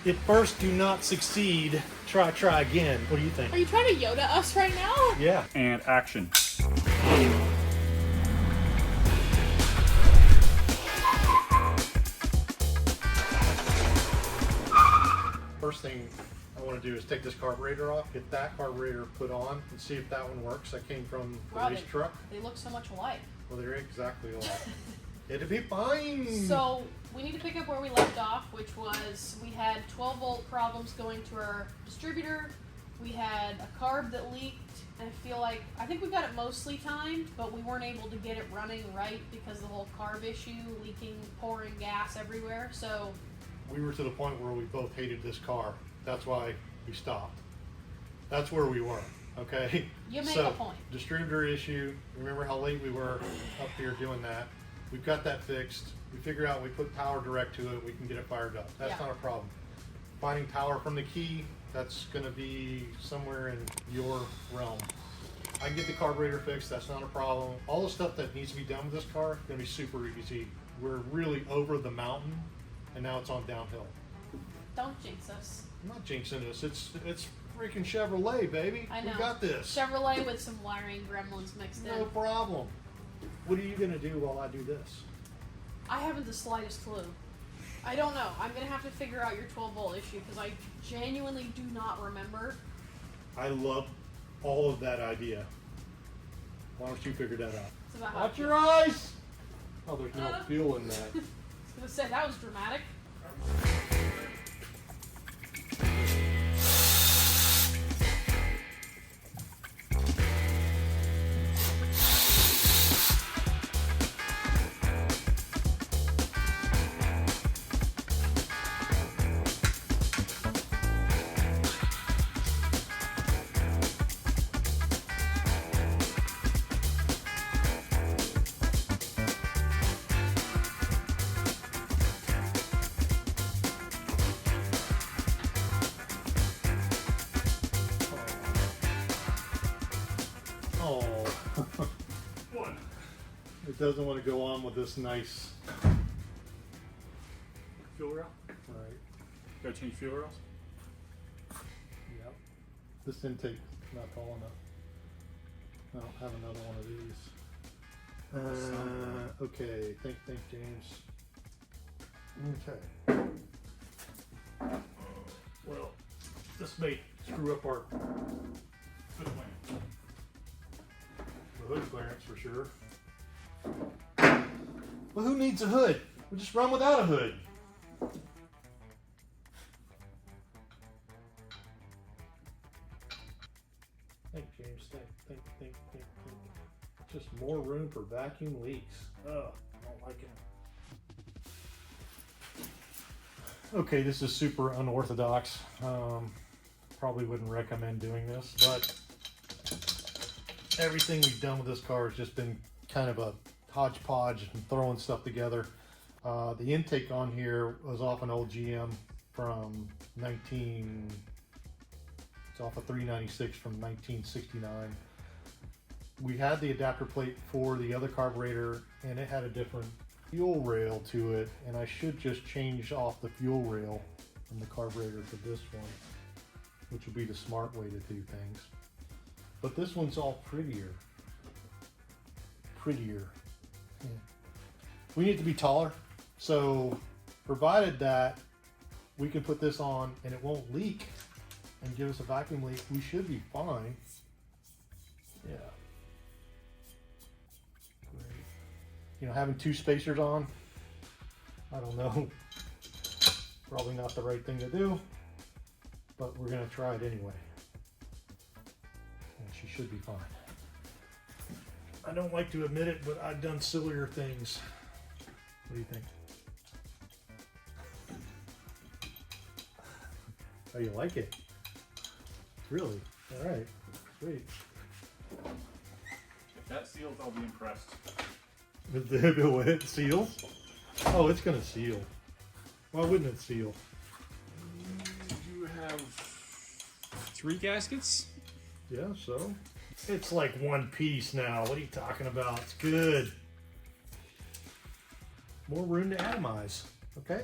If first do not succeed, try again. What do you think? Are you trying to Yoda us right now? Yeah. And action. First thing I want to do is take this carburetor off, get that carburetor put on, and see if that one works. That came from the race truck. They look so much alike. Well, they're exactly alike. It'll be fine. So we need to pick up where we left off, which was we had 12 volt problems going to our distributor. We had a carb that leaked. And I think we got it mostly timed, but we weren't able to get it running right because of the whole carb issue, leaking, pouring gas everywhere. So we were to the point where we both hated this car. That's why we stopped. That's where we were. Okay. You make a point. Distributor issue. Remember how late we were up here doing that? We've got that fixed. We figure out we put power direct to it, we can get it fired up. That's not a problem. Finding power from the key, that's going to be somewhere in your realm. I can get the carburetor fixed, that's not a problem. All the stuff that needs to be done with this car is going to be super easy. We're really over the mountain, and now it's on downhill. Don't jinx us. I'm not jinxing us. It's freaking Chevrolet, baby. I know. We got this. Chevrolet with some wiring gremlins mixed in. No problem. What are you going to do while I do this? I haven't the slightest clue. I don't know. I'm going to have to figure out your 12 volt issue because I genuinely do not remember. I love all of that idea. Why don't you figure that out? It's about how Watch your eyes! Oh, there's no fuel in that. I was going to say, that was dramatic. It doesn't want to go on with this nice Fuel rail? Right. Gotta change fuel rails? Yep. This intake's not tall enough. I don't have another one of these. Okay, think James. Okay. Well, this may screw up our Good plan. the hood clearance for sure. Well, who needs a hood? We'll just run without a hood. Think, James. Think. Just more room for vacuum leaks. Ugh, I don't like it. Okay, this is super unorthodox. Probably wouldn't recommend doing this, but everything we've done with this car has just been kind of a hodgepodge and throwing stuff together. The intake on here was off an old GM from it's off a 396 from 1969. We had the adapter plate for the other carburetor and it had a different fuel rail to it, and I should just change off the fuel rail from the carburetor to this one, which would be the smart way to do things. But this one's all prettier. Yeah. We need to be taller, so provided that we can put this on and it won't leak and give us a vacuum leak, we should be fine. Yeah. Great. You know, having two spacers on, I don't know, probably not the right thing to do, but we're gonna try it anyway. And she should be fine. I don't like to admit it, but I've done sillier things. What do you think? Oh, you like it? Really? All right. Sweet. If that seals, I'll be impressed. With the way it seals? Oh, it's gonna seal. Why wouldn't it seal? You have 3 gaskets? Yeah, so? It's like one piece now. What are you talking about? It's good. More room to atomize, okay?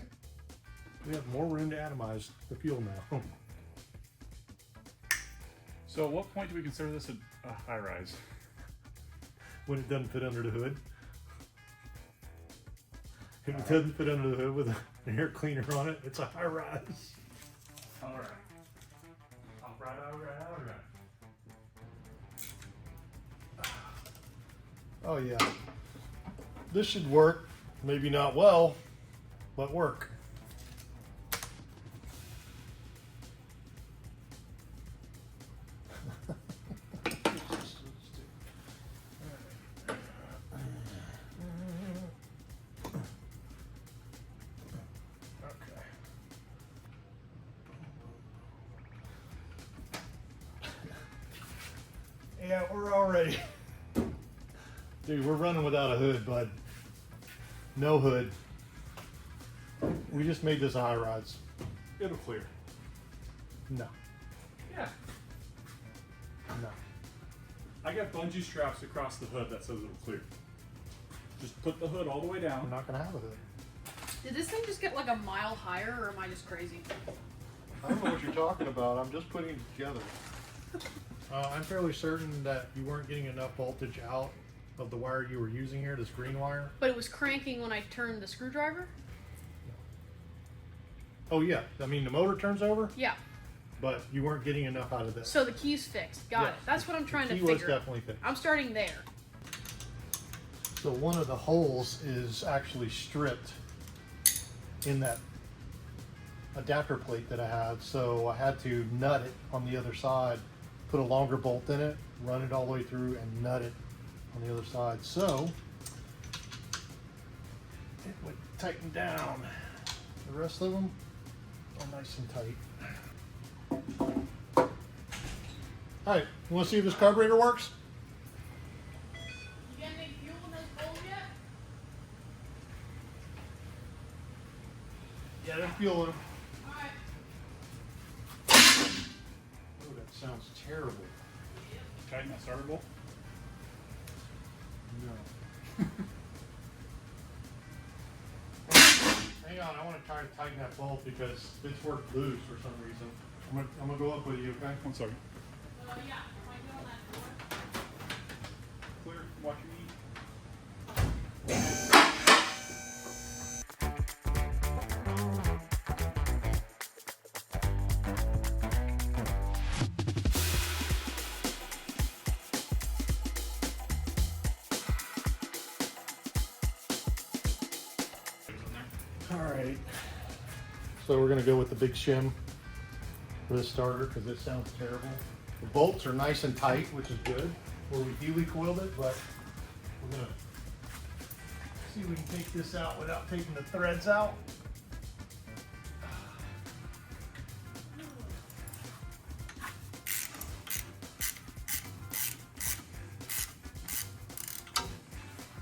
We have more room to atomize the fuel now. So at what point do we consider this a high rise? When it doesn't fit under the hood. If it doesn't fit under the hood with an air cleaner on it, it's a high rise. All right. All right. Oh yeah. This should work. Maybe not well, but work. Yeah, we're already. Dude, we're running without a hood, bud. No hood. We just made this a high rise. It'll clear. No, Yeah. no. I got bungee straps across the hood that says it'll clear. Just put the hood all the way I'm down. not gonna have a hood. Did this thing just get like a mile higher, or am I just crazy? I don't know what you're talking about. I'm just putting it together. I'm fairly certain that you weren't getting enough voltage out of the wire you were using here, this green wire. But it was cranking when I turned the screwdriver? Oh yeah, I mean the motor turns over, Yeah. but you weren't getting enough out of this. So the key's fixed. Got Yes, it. That's what I'm trying the to key was figure. definitely fixed. I'm starting there. So one of the holes is actually stripped in that adapter plate that I have, so I had to nut it on the other side, put a longer bolt in it, run it all the way through, and nut it on the other side, so it would tighten down. The rest of them are nice and tight. All right, you want to see if this carburetor works? You got any fuel in those bowls yet? Yeah, there's fuel in them. Alright. Oh, that sounds terrible. Tighten that starter bolt. No. Hang on, I want to try to tighten that bolt because it's worked loose for some reason. I'm gonna go up with you, okay? 1 second. Yeah. Am I good on that floor? Clear. Watch your knee. All right. So we're gonna go with the big shim for this starter because it sounds terrible. The bolts are nice and tight, which is good. Where we Healy coiled it, but we're gonna see if we can take this out without taking the threads out.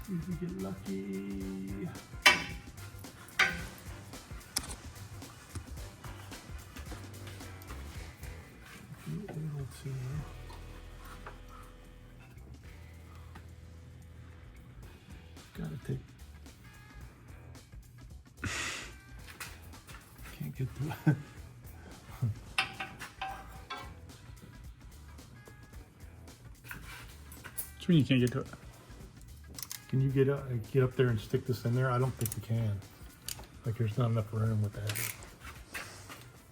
See if we get lucky. Able to. Gotta take. Can't get through it. Which mean you can't get to it? Can you get up there and stick this in there? I don't think we can. Like there's not enough room with that.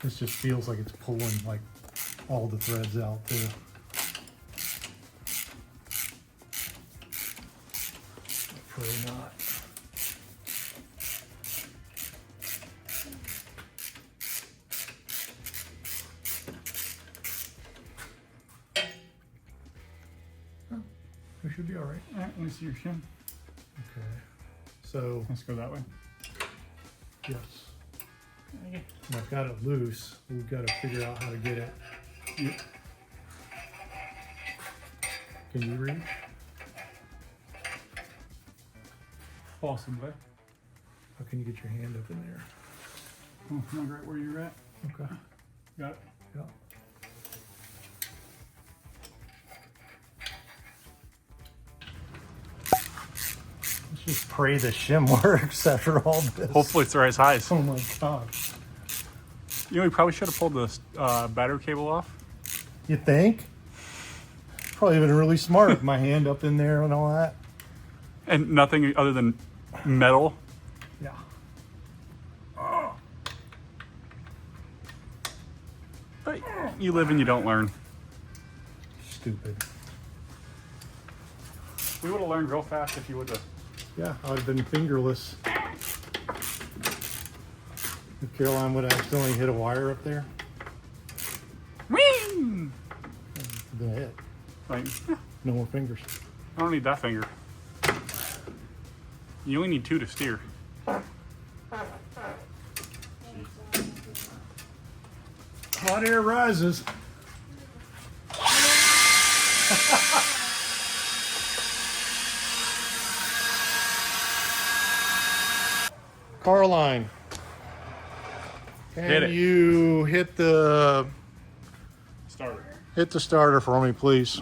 This just feels like it's pulling like all the threads out too. Probably not. Oh, we should be all right. All right, let me see your shim. Okay. So Let's go that way. yes. Okay. I've got it loose. We've got to figure out how to get it. Yep. Can you read? Possibly. How can you get your hand up in there? Oh, am I right where you're at? Okay. Got it. Yeah. Let's just pray the shim works after all this. Hopefully it's the right size. Oh my gosh. You know, we probably should have pulled the battery cable off. You think? Probably been really smart with my hand up in there and all that. And nothing other than metal. Yeah. But you live and you don't learn. Stupid. We would have learned real fast if you would have. Yeah, I would have been fingerless. If Caroline would have accidentally hit a wire up there, Whee! been a hit. Like, No more fingers. I don't need that finger. You only need 2 to steer. Hot air rises. Caroline, Hit can it. you hit the Starter. starter for me, please?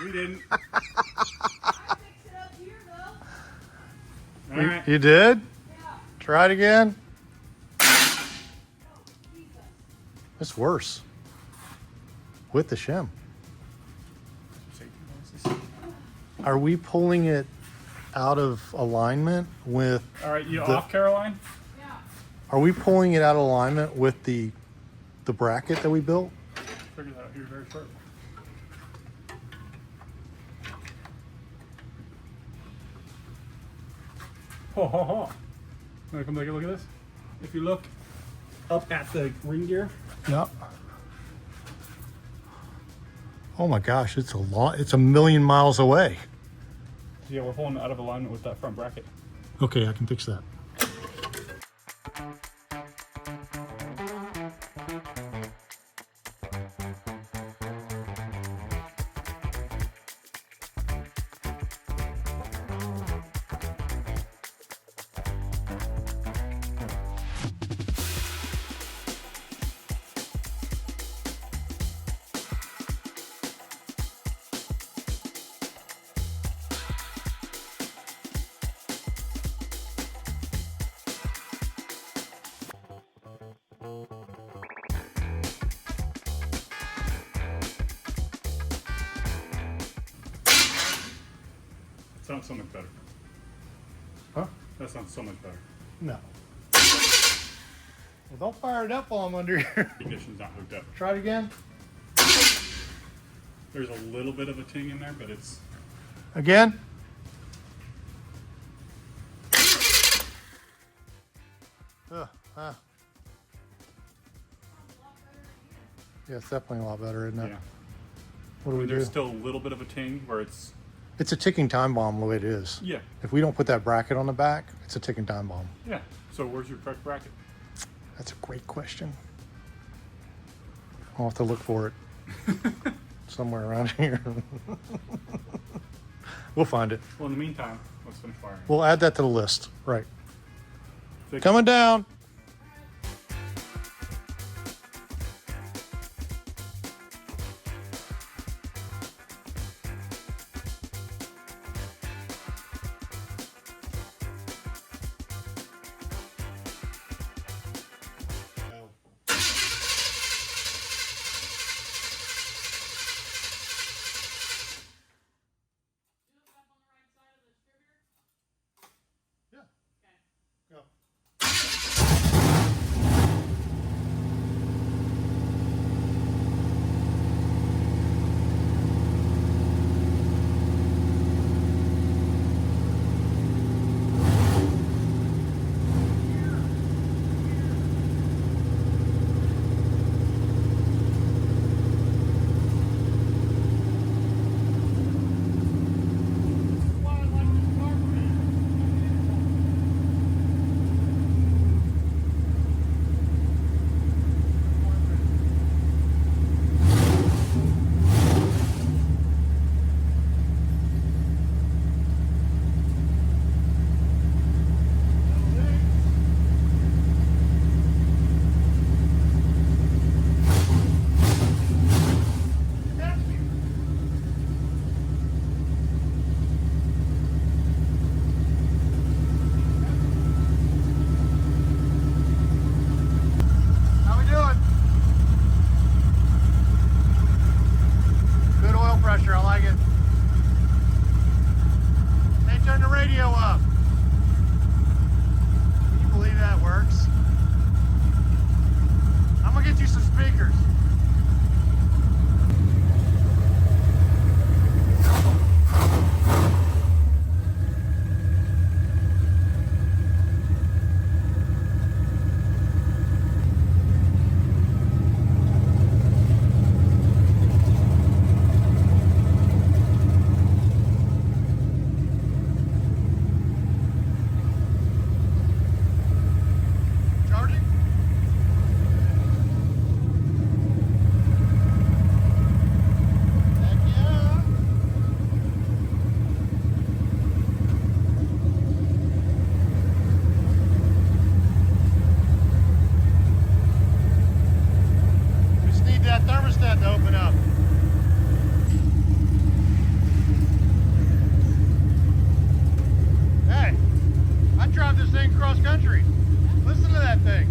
We didn't. All right. You did? Try it again. It's worse with the shim. Are we pulling it out of alignment with? All right, you the- off, Caroline? Are we pulling it out of alignment with the bracket that we built? Figure that out here very short. Ho ho ho. Want to come take a look at this? If you look up at the ring gear, Yep. Oh my gosh, it's a lot. It's a million miles away. yeah, we're pulling it out of alignment with that front bracket. Okay, I can fix that. Sounds so much better. Huh? That sounds so much better. No. Well, don't fire it up while I'm under here. Ignition's not hooked up. Try it again. There's a little bit of a ting in there, but it's Again. Yeah, it's definitely a lot better, isn't it? yeah. What do we do? There's still a little bit of a ting where it's It's a ticking time bomb the way it is. yeah. If we don't put that bracket on the back, it's a ticking time bomb. Yeah. So where's your correct bracket? That's a great question. I'll have to look for it somewhere around here. We'll find it. Well, in the meantime, let's finish firing. We'll add that to the list. Right. Fix- Coming down. Yeah. Go. thing cross country. Listen to that thing.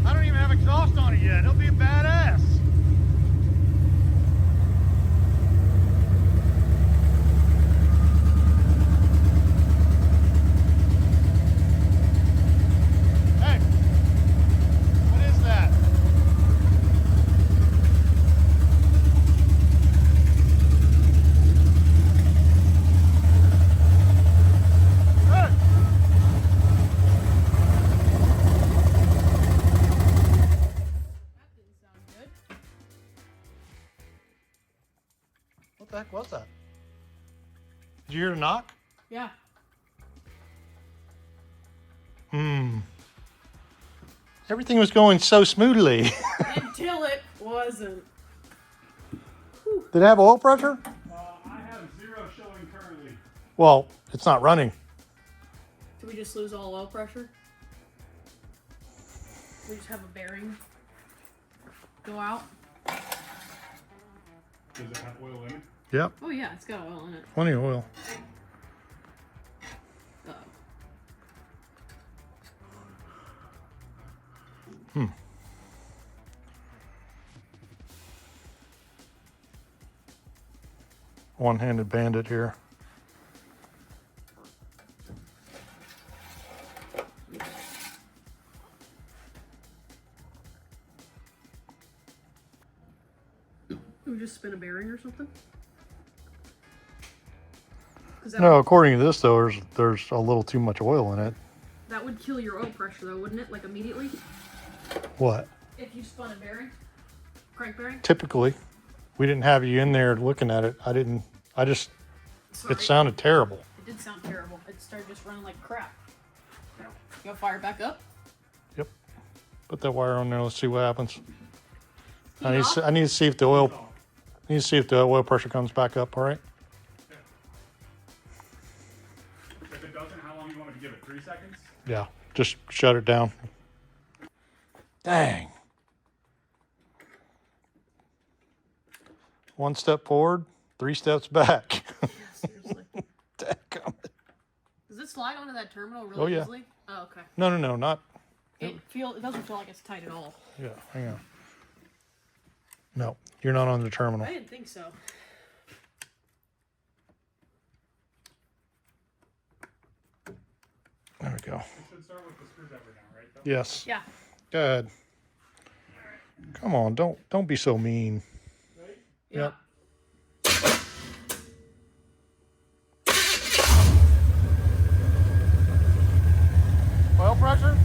I don't even have exhaust on it yet. It'll be a badass. Hey, what is that? Hey. That didn't sound good. What the heck was that? Did you hear a knock? Yeah. Everything was going so smoothly. Until it wasn't. Did it have oil pressure? I have 0 showing currently. Well, it's not running. Did we just lose all oil pressure? We just have a bearing go out. Does it have oil in it? Yep, Oh yeah, it's got oil in it. plenty of oil. Uh-oh. One-handed bandit here. Did we just spin a bearing or something? 'Cause No, according to this though, there's a little too much oil in it. that would kill your oil pressure though, wouldn't it? Like immediately? What? If you spun a bearing? Crank bearing? Typically, we didn't have you in there looking at it. Sorry. It sounded terrible. It did sound terrible. It started just running like crap. You gonna fire it back up? Yep. Put that wire on there. Let's see what happens. Heat off? I need to see if the oil. I need to see if the oil pressure comes back up. All right. If it doesn't, how long do you want me to give it? 3 seconds? Yeah. Just shut it down. Dang. One step forward, 3 steps back. Yeah, seriously. Dadgummit. Does it slide onto that terminal really Oh, yeah. easily? Oh, okay. No, not. It doesn't feel like it's tight at all. Yeah, hang on. No, you're not on the terminal. I didn't think so. There we go. It should start with the screwdriver now, right? Though? Yes. Yeah. Good. Come on, don't be so mean. Right? Yep. Oil pressure?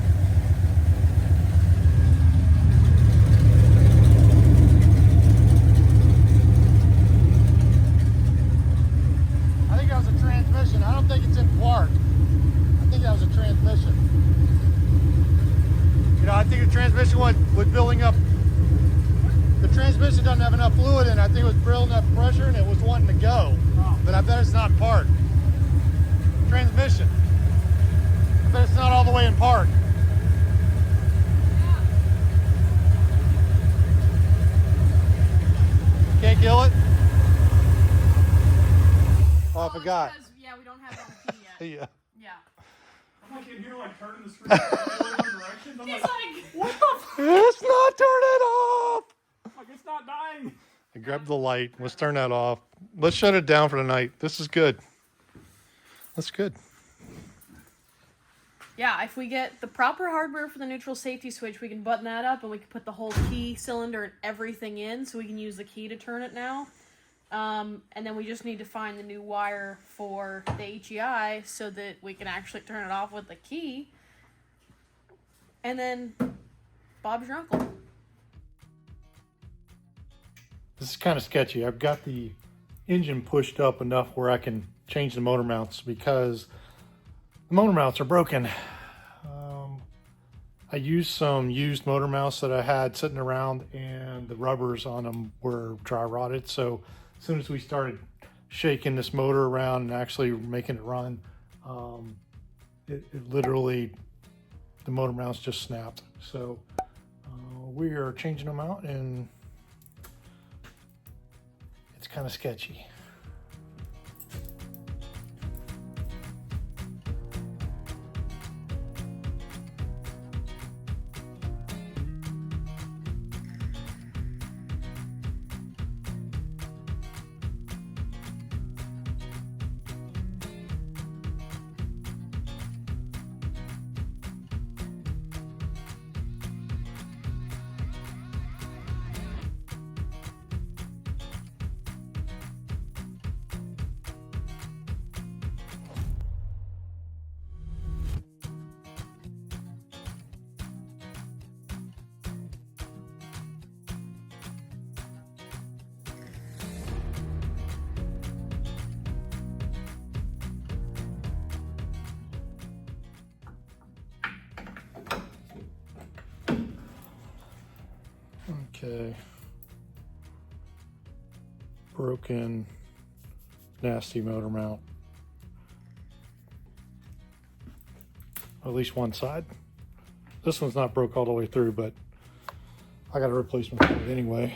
I think that was a transmission. I don't think it's in park. I think that was a transmission. You know, I think the transmission was building up. The transmission doesn't have enough fluid in it. I think it was building up pressure and it was wanting to go. Oh. But I bet it's not in park. Transmission. I bet it's not all the way in park. Can't kill it? Oh, I forgot. Because, yeah, we don't have it on the key yet. Yeah. Yeah. I'm like in here, like turning the screwdriver in different directions. I'm He's like, like, what the It's not turning off. Like, it's not dying. I grabbed the light. Let's turn that off. Let's shut it down for the night. This is good. That's good. yeah, if we get the proper hardware for the neutral safety switch, we can button that up and we can put the whole key cylinder and everything in so we can use the key to turn it now. And then we just need to find the new wire for the HEI so that we can actually turn it off with the key. And then Bob's your uncle. This is kind of sketchy. I've got the engine pushed up enough where I can change the motor mounts because the motor mounts are broken. I used some used motor mounts that I had sitting around and the rubbers on them were dry rotted. So as soon as we started shaking this motor around and actually making it run, it literally, the motor mounts just snapped. So we are changing them out and it's kind of sketchy. Okay. Broken, nasty motor mount. At least one side. This one's not broke all the way through, but I got a replacement for it anyway.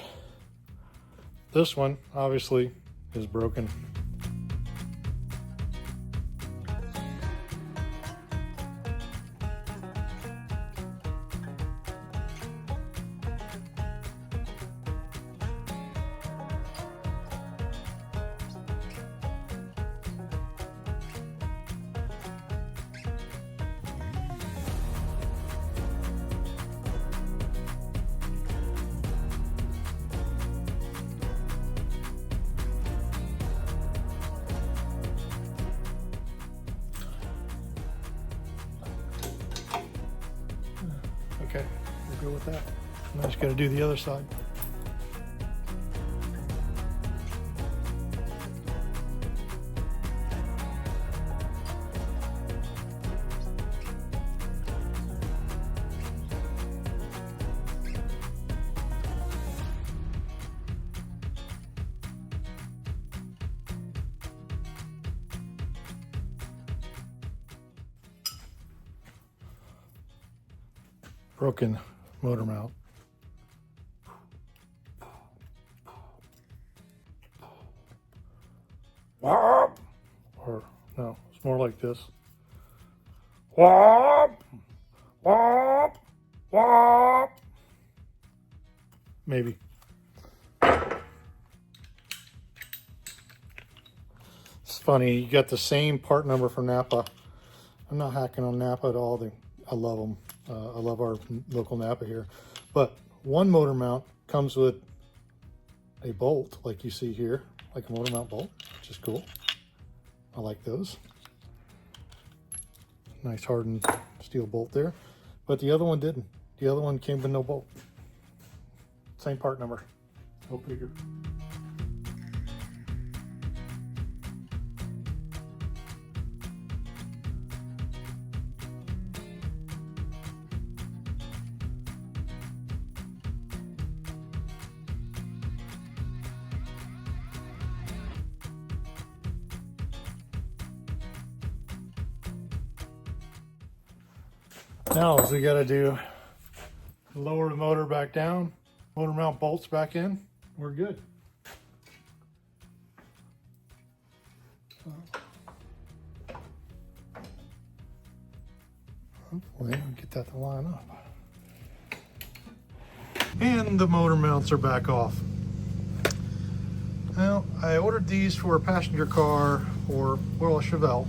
This one obviously is broken. Okay, we'll go with that. Now I just got to do the other side. Broken motor mount. Whop! Or no, it's more like this. Whop! Whop! Whop! Maybe. It's funny, you got the same part number from Napa. I'm not hacking on Napa at all. I love them. I love our local Napa here. But one motor mount comes with a bolt, like you see here, like a motor mount bolt, which is cool. I like those. Nice hardened steel bolt there. But the other one didn't. The other one came with no bolt. Same part number. Go figure. Now, as we got to do, lower the motor back down, motor mount bolts back in, we're good. Hopefully, we'll get that to line up. And the motor mounts are back off. Now, I ordered these for a passenger car or, well, a Chevelle.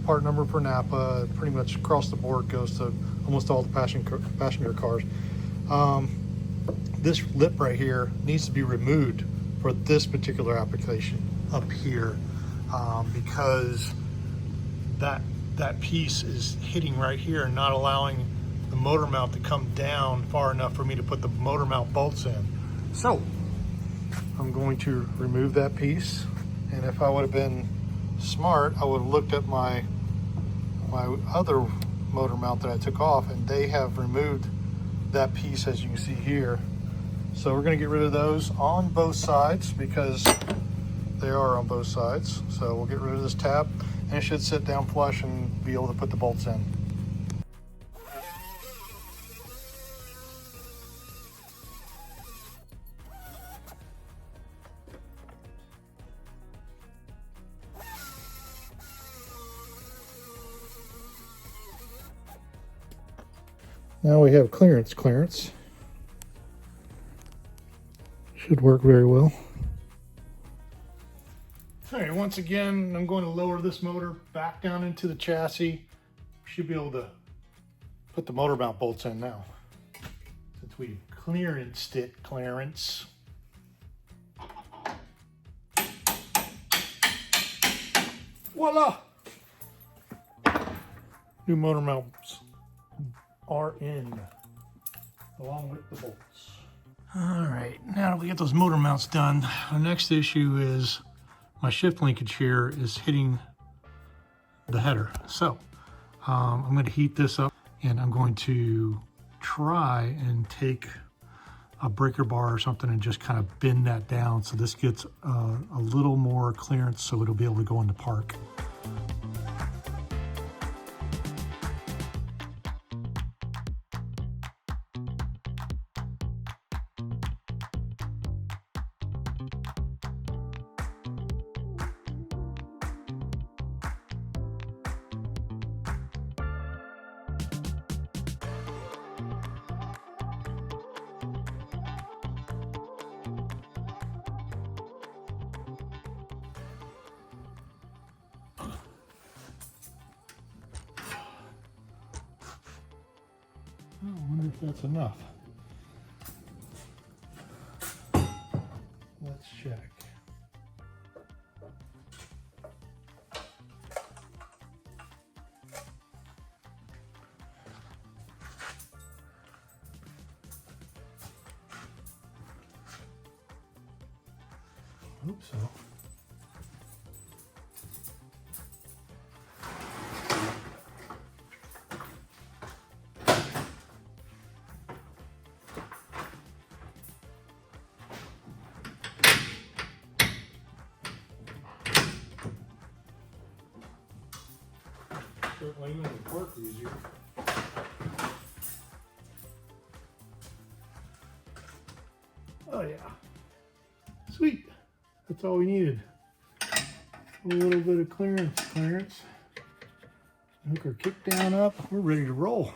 Part number for Napa, pretty much across the board goes to almost all the passenger cars. This lip right here needs to be removed for this particular application up here because that piece is hitting right here and not allowing the motor mount to come down far enough for me to put the motor mount bolts in. So I'm going to remove that piece, and if I would have been smart, I would have looked at my other motor mount that I took off, and they have removed that piece, as you can see here. So we're going to get rid of those on both sides because they are on both sides. So we'll get rid of this tab, and it should sit down flush and be able to put the bolts in. Now we have clearance. Should work very well. All right, once again, I'm going to lower this motor back down into the chassis. Should be able to put the motor mount bolts in now, since we clearanced it, Clarence. Voila! New motor mounts are in, along with the bolts. All right, now that we get those motor mounts done, our next issue is my shift linkage here is hitting the header. So I'm going to heat this up, and I'm going to try and take a breaker bar or something and just kind of bend that down so this gets a little more clearance so it'll be able to go into park. I wonder if that's enough. Let's check. Hope so. Certainly make the work easier. Oh yeah. Sweet. That's all we needed. A little bit of clearance. Hook our kick down up. We're ready to roll.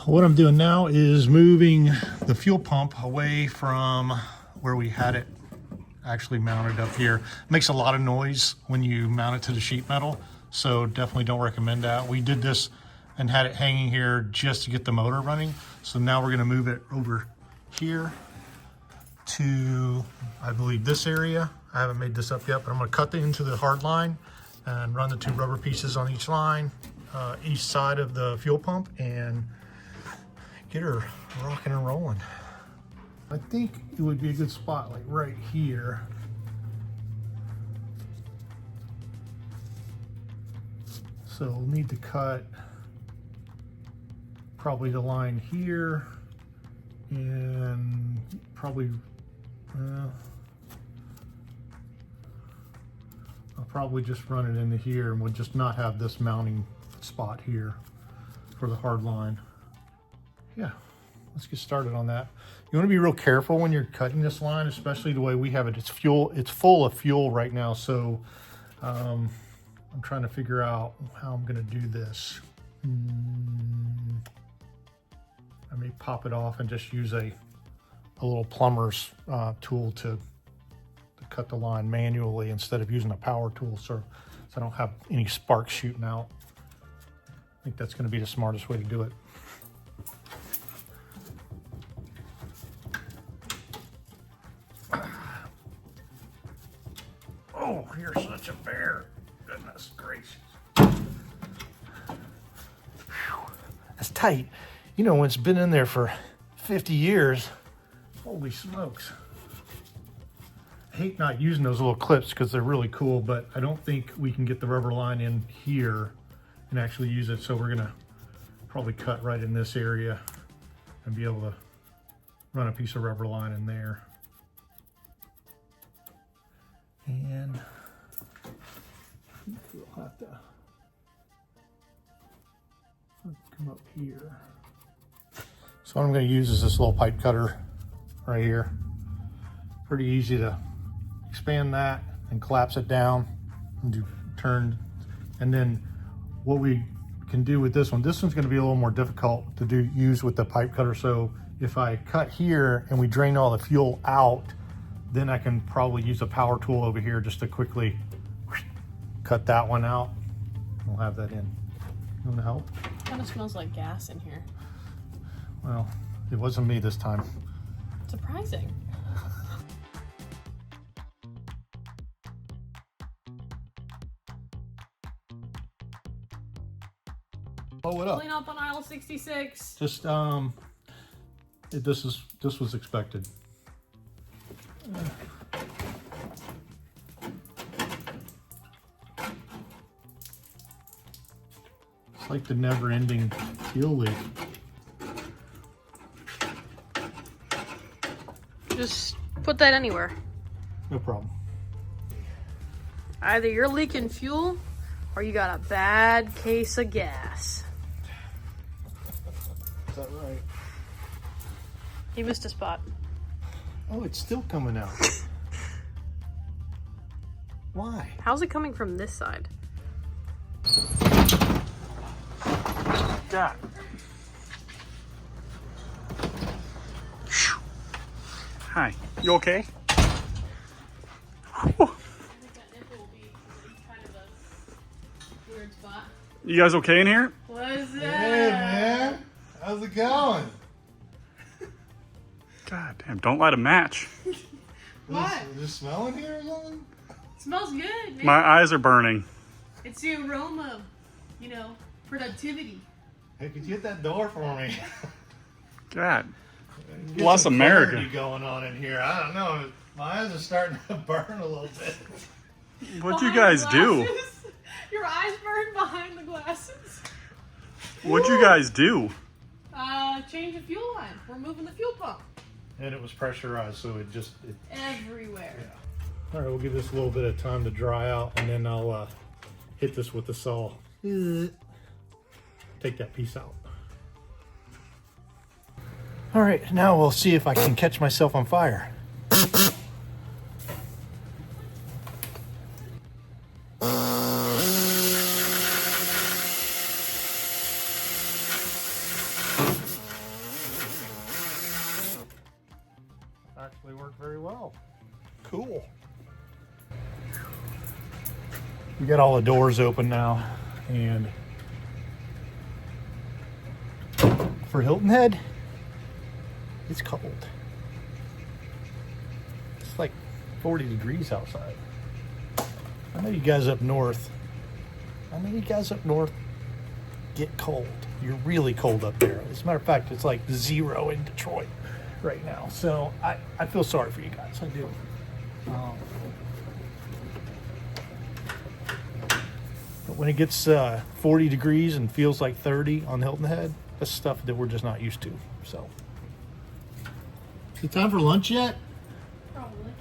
What I'm doing now is moving the fuel pump away from where we had it actually mounted up here. It makes a lot of noise when you mount it to the sheet metal, so definitely don't recommend that. We did this and had it hanging here just to get the motor running. So now we're gonna move it over here to, I believe, this area. I haven't made this up yet, but I'm gonna cut into the hard line and run the two rubber pieces on each line, each side of the fuel pump, and get her rocking and rolling. I think it would be a good spot like right here. So we'll need to cut probably the line here and probably, I'll probably just run it into here and we'll just not have this mounting spot here for the hard line. Yeah, let's get started on that. You want to be real careful when you're cutting this line, especially the way we have it. It's full of fuel right now, so I'm trying to figure out how I'm going to do this. I may pop it off and just use a little plumber's tool to cut the line manually instead of using a power tool, so I don't have any sparks shooting out. I think that's going to be the smartest way to do it. Oh, you're such a bear. Goodness gracious. Whew. That's tight. You know, when it's been in there for 50 years, holy smokes. I hate not using those little clips because they're really cool, but I don't think we can get the rubber line in here and actually use it. So we're gonna probably cut right in this area and be able to run a piece of rubber line in there. And we'll have to come up here. So what I'm going to use is this little pipe cutter right here. Pretty easy to expand that and collapse it down and do turn. And then what we can do with this one's going to be a little more difficult to use with the pipe cutter. So if I cut here and we drain all the fuel out, then I can probably use a power tool over here just to quickly cut that one out. We'll have that in. You want to help? It kind of smells like gas in here. Well, it wasn't me this time. Surprising. Blow it up. Clean up on aisle 66. Just this was expected. It's like the never-ending fuel leak. Just put that anywhere. No problem. Either you're leaking fuel or you got a bad case of gas. Is that right? He missed a spot. Oh, it's still coming out. Why? How's it coming from this side? God. Hi. You okay? You guys okay in here? What's that? Hey, man. How's it going? God damn, don't light a match. What? Is it smelling here or something? It smells good, man. My eyes are burning. It's the aroma, you know, productivity. Hey, could you hit that door for me? God. Get Bless some America. clarity going on in here. I don't know. My eyes are starting to burn a little bit. What'd you Behind guys the do? glasses. Your eyes burn behind the glasses. What'd you guys do? Change the fuel line. We're moving the fuel pump. And it was pressurized, so it just... Everywhere. Yeah. All right, we'll give this a little bit of time to dry out, and then I'll hit this with the saw. Take that piece out. All right, now we'll see if I can catch myself on fire. Actually worked very well. Cool. We got all the doors open now, and for Hilton Head, it's cold. It's like 40 degrees outside. I know you guys up north. Get cold. You're really cold up there. As a matter of fact, it's like 0 in Detroit right now. So I feel sorry for you guys. I do. But when it gets 40 degrees and feels like 30 on Hilton Head, that's stuff that we're just not used to. So, is it time for lunch yet? Probably.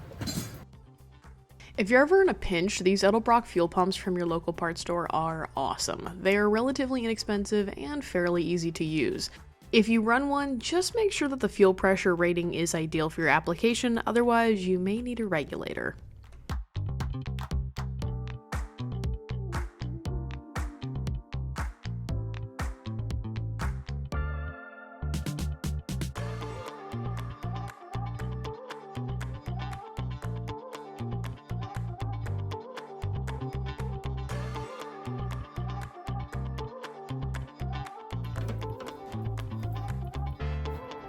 If you're ever in a pinch, these Edelbrock fuel pumps from your local parts store are awesome. They are relatively inexpensive and fairly easy to use. If you run one, just make sure that the fuel pressure rating is ideal for your application, otherwise you may need a regulator.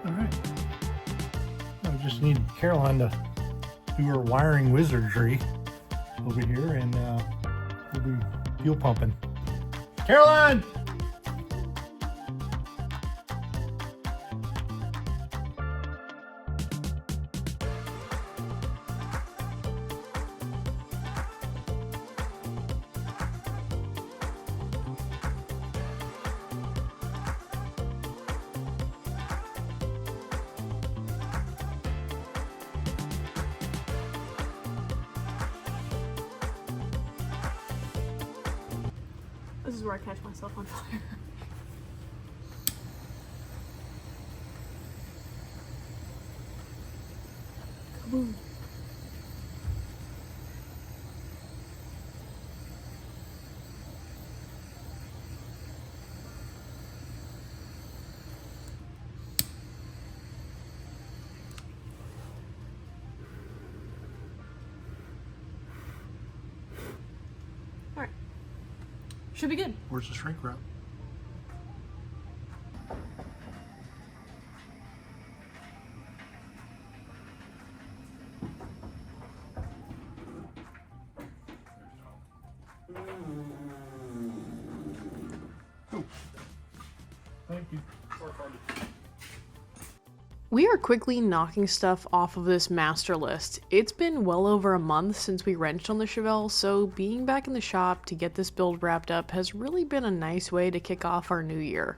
All right. I just need Caroline to do her wiring wizardry over here, and we'll be fuel pumping. Caroline! This is where I catch myself on fire. Kaboom. All right. Should be good. Where's the shrink wrap? Oh. Thank you. We are quickly knocking stuff off of this master list. It's been well over a month since we wrenched on the Chevelle, so being back in the shop to get this build wrapped up has really been a nice way to kick off our new year.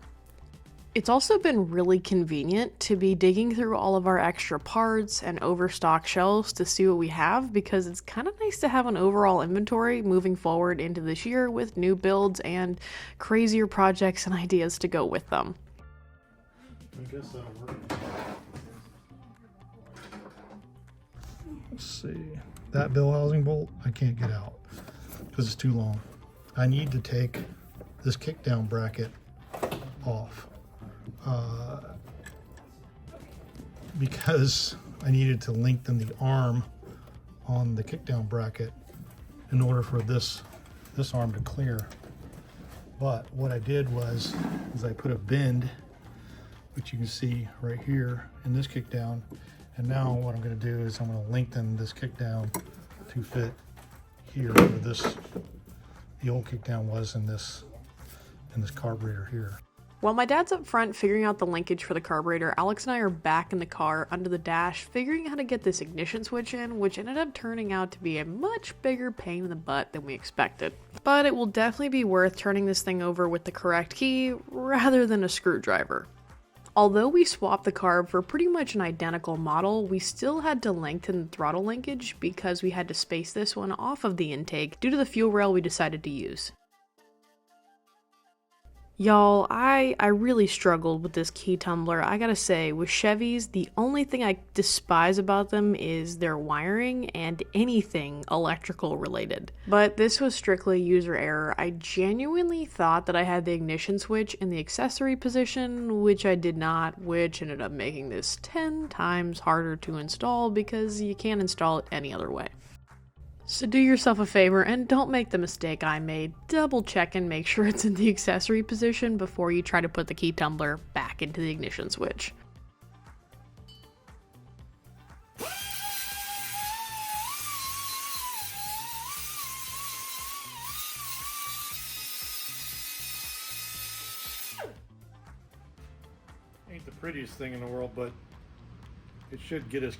It's also been really convenient to be digging through all of our extra parts and overstock shelves to see what we have, because it's kind of nice to have an overall inventory moving forward into this year with new builds and crazier projects and ideas to go with them. I guess that'll work. Let's see. That bill housing bolt, I can't get out because it's too long. I need to take this kickdown bracket off because I needed to lengthen the arm on the kickdown bracket in order for this arm to clear. But what I did was I put a bend, which you can see right here in this kickdown, and now what I'm going to do is I'm going to lengthen this kickdown to fit here where the old kickdown was in this carburetor here. While my dad's up front figuring out the linkage for the carburetor, Alex and I are back in the car under the dash figuring out how to get this ignition switch in, which ended up turning out to be a much bigger pain in the butt than we expected. But it will definitely be worth turning this thing over with the correct key rather than a screwdriver. Although we swapped the carb for pretty much an identical model, we still had to lengthen the throttle linkage because we had to space this one off of the intake due to the fuel rail we decided to use. Y'all, I really struggled with this key tumbler. I gotta say, with Chevys, the only thing I despise about them is their wiring and anything electrical related. But this was strictly user error. I genuinely thought that I had the ignition switch in the accessory position, which I did not, which ended up making this 10 times harder to install because you can't install it any other way. So do yourself a favor and don't make the mistake I made. Double check and make sure it's in the accessory position before you try to put the key tumbler back into the ignition switch. Ain't the prettiest thing in the world, but it should get us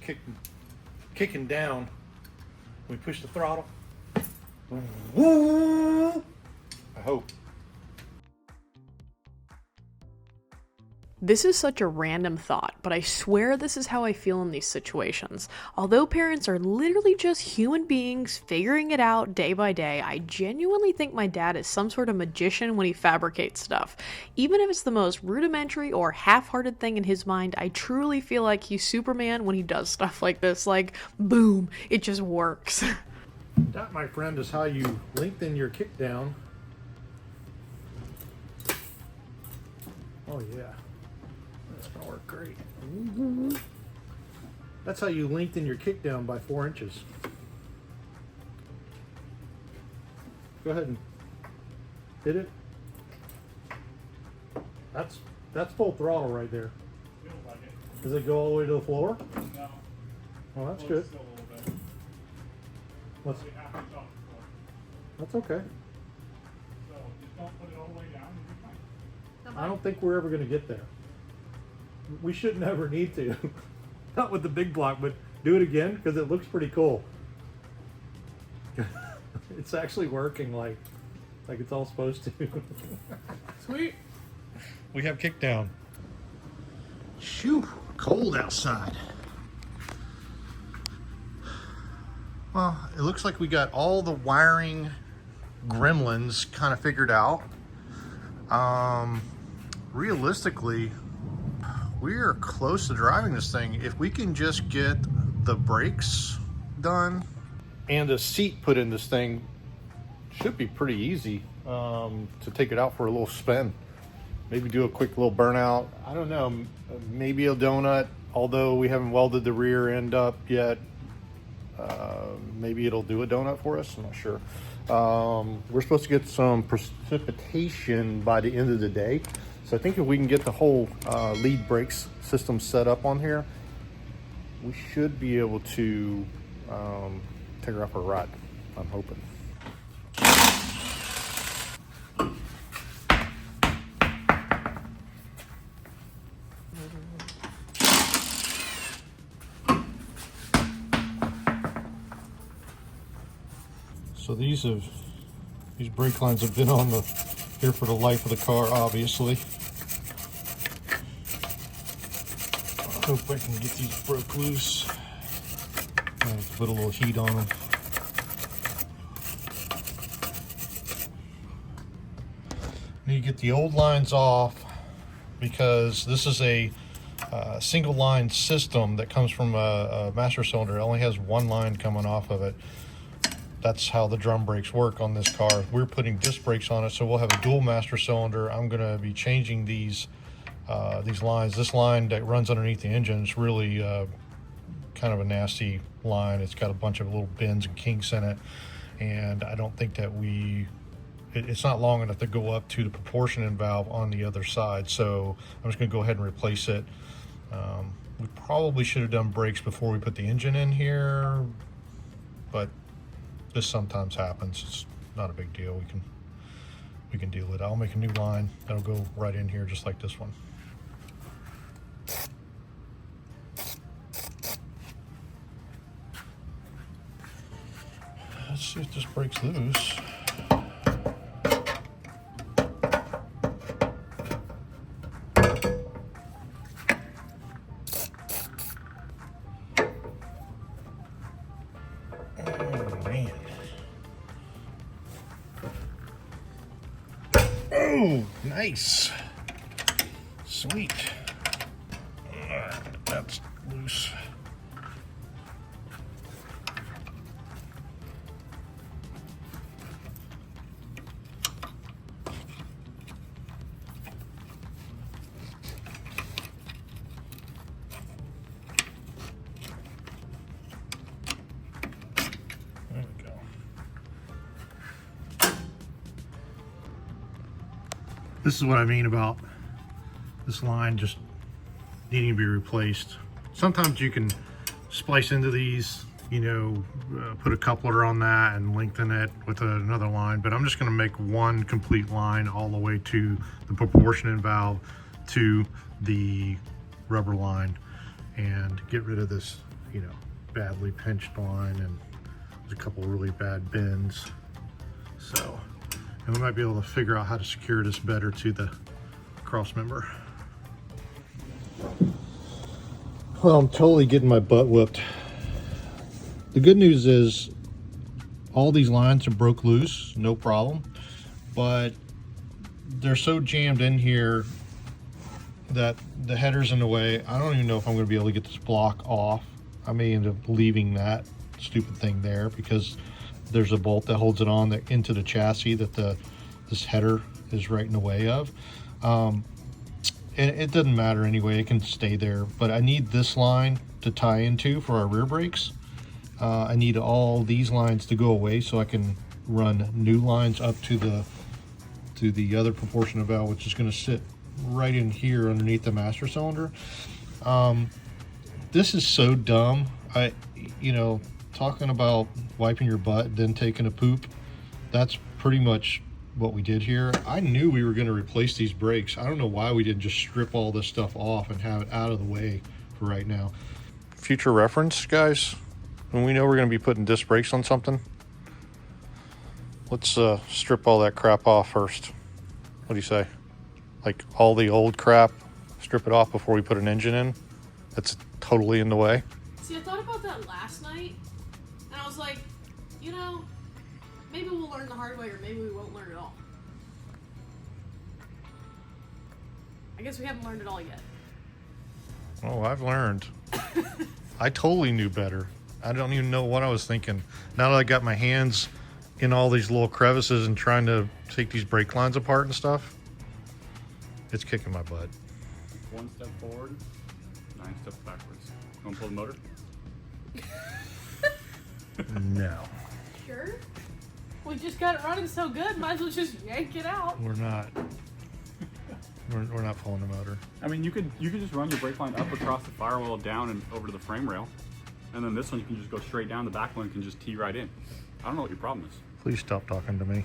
kicking down. We push the throttle. Woo! I hope. This is such a random thought, but I swear this is how I feel in these situations. Although parents are literally just human beings figuring it out day by day, I genuinely think my dad is some sort of magician when he fabricates stuff. Even if it's the most rudimentary or half-hearted thing in his mind, I truly feel like he's Superman when he does stuff like this. Like, boom, it just works. That, my friend, is how you lengthen your kick down. Oh yeah. That's gonna work great. That's how you lengthen your kick down by 4 inches. Go ahead and hit it. That's full throttle right there. Feels like it. Does it go all the way to the floor? No. Well, that's Well, good. it's still a little bit. Let's, Probably half inch off the floor. that's okay. So just don't put it all the way down and you're fine. I don't think we're ever going to get there. We shouldn't ever need to. Not with the big block, but do it again because it looks pretty cool. It's actually working like it's all supposed to. Sweet. We have kick down. Shoo, cold outside. Well, it looks like we got all the wiring gremlins kind of figured out. Realistically, we are close to driving this thing. If we can just get the brakes done and a seat put in this thing, should be pretty easy to take it out for a little spin. Maybe do a quick little burnout. I don't know, maybe a donut, although we haven't welded the rear end up yet. Maybe it'll do a donut for us, I'm not sure. We're supposed to get some precipitation by the end of the day. So I think if we can get the whole lead brakes system set up on here, we should be able to take her off a ride, I'm hoping. So these brake lines have been on here for the life of the car, obviously. Hope I can get these broke loose. I have to put a little heat on them. Need to get the old lines off because this is a single line system that comes from a master cylinder. It only has one line coming off of it. That's how the drum brakes work on this car. We're putting disc brakes on it, so we'll have a dual master cylinder. I'm gonna be changing these lines. This line that runs underneath the engine is really kind of a nasty line. It's got a bunch of little bends and kinks in it, and I don't think that it's not long enough to go up to the proportioning valve on the other side, so I'm just going to go ahead and replace it. We probably should have done brakes before we put the engine in here, but this sometimes happens. It's not a big deal. We can deal with it. I'll make a new line that'll go right in here just like this one. Let's see if this breaks loose. Oh, nice. Sweet. Alright, that's loose. There we go. This is what I mean about this line just needing to be replaced. Sometimes you can splice into these, you know, put a coupler on that and lengthen it with another line, but I'm just going to make one complete line all the way to the proportioning valve to the rubber line and get rid of this, you know, badly pinched line, and there's a couple really bad bends. So, and we might be able to figure out how to secure this better to the cross member. Well, I'm totally getting my butt whipped. The good news is all these lines are broke loose, no problem, but they're so jammed in here that the header's in the way. I don't even know if I'm going to be able to get this block off. I may end up leaving that stupid thing there because there's a bolt that holds it on into the chassis that this header is right in the way of. And it doesn't matter anyway, it can stay there, but I need this line to tie into for our rear brakes. I need all these lines to go away so I can run new lines up to the other proportionate valve, which is going to sit right in here underneath the master cylinder. This is so dumb. You know, talking about wiping your butt, then taking a poop, that's pretty much what we did here. I knew we were going to replace these brakes. I don't know why we didn't just strip all this stuff off and have it out of the way for right now. Future reference, guys, when we know we're going to be putting disc brakes on something, let's strip all that crap off first. What do you say? Like all the old crap, strip it off before we put an engine in. That's totally in the way. See, I thought about that last night, and I was like, you know, maybe we'll learn the hard way, or maybe we won't learn at all. I guess we haven't learned it all yet. Oh, I've learned. I totally knew better. I don't even know what I was thinking. Now that I got my hands in all these little crevices and trying to take these brake lines apart and stuff, it's kicking my butt. 1 step forward, 9 steps backwards. Want to pull the motor? No. Sure. We just got it running so good, might as well just yank it out. We're not. We're not pulling the motor. I mean, you could just run your brake line up across the firewall, down and over to the frame rail, and then this one you can just go straight down. The back one can just tee right in. I don't know what your problem is. Please stop talking to me.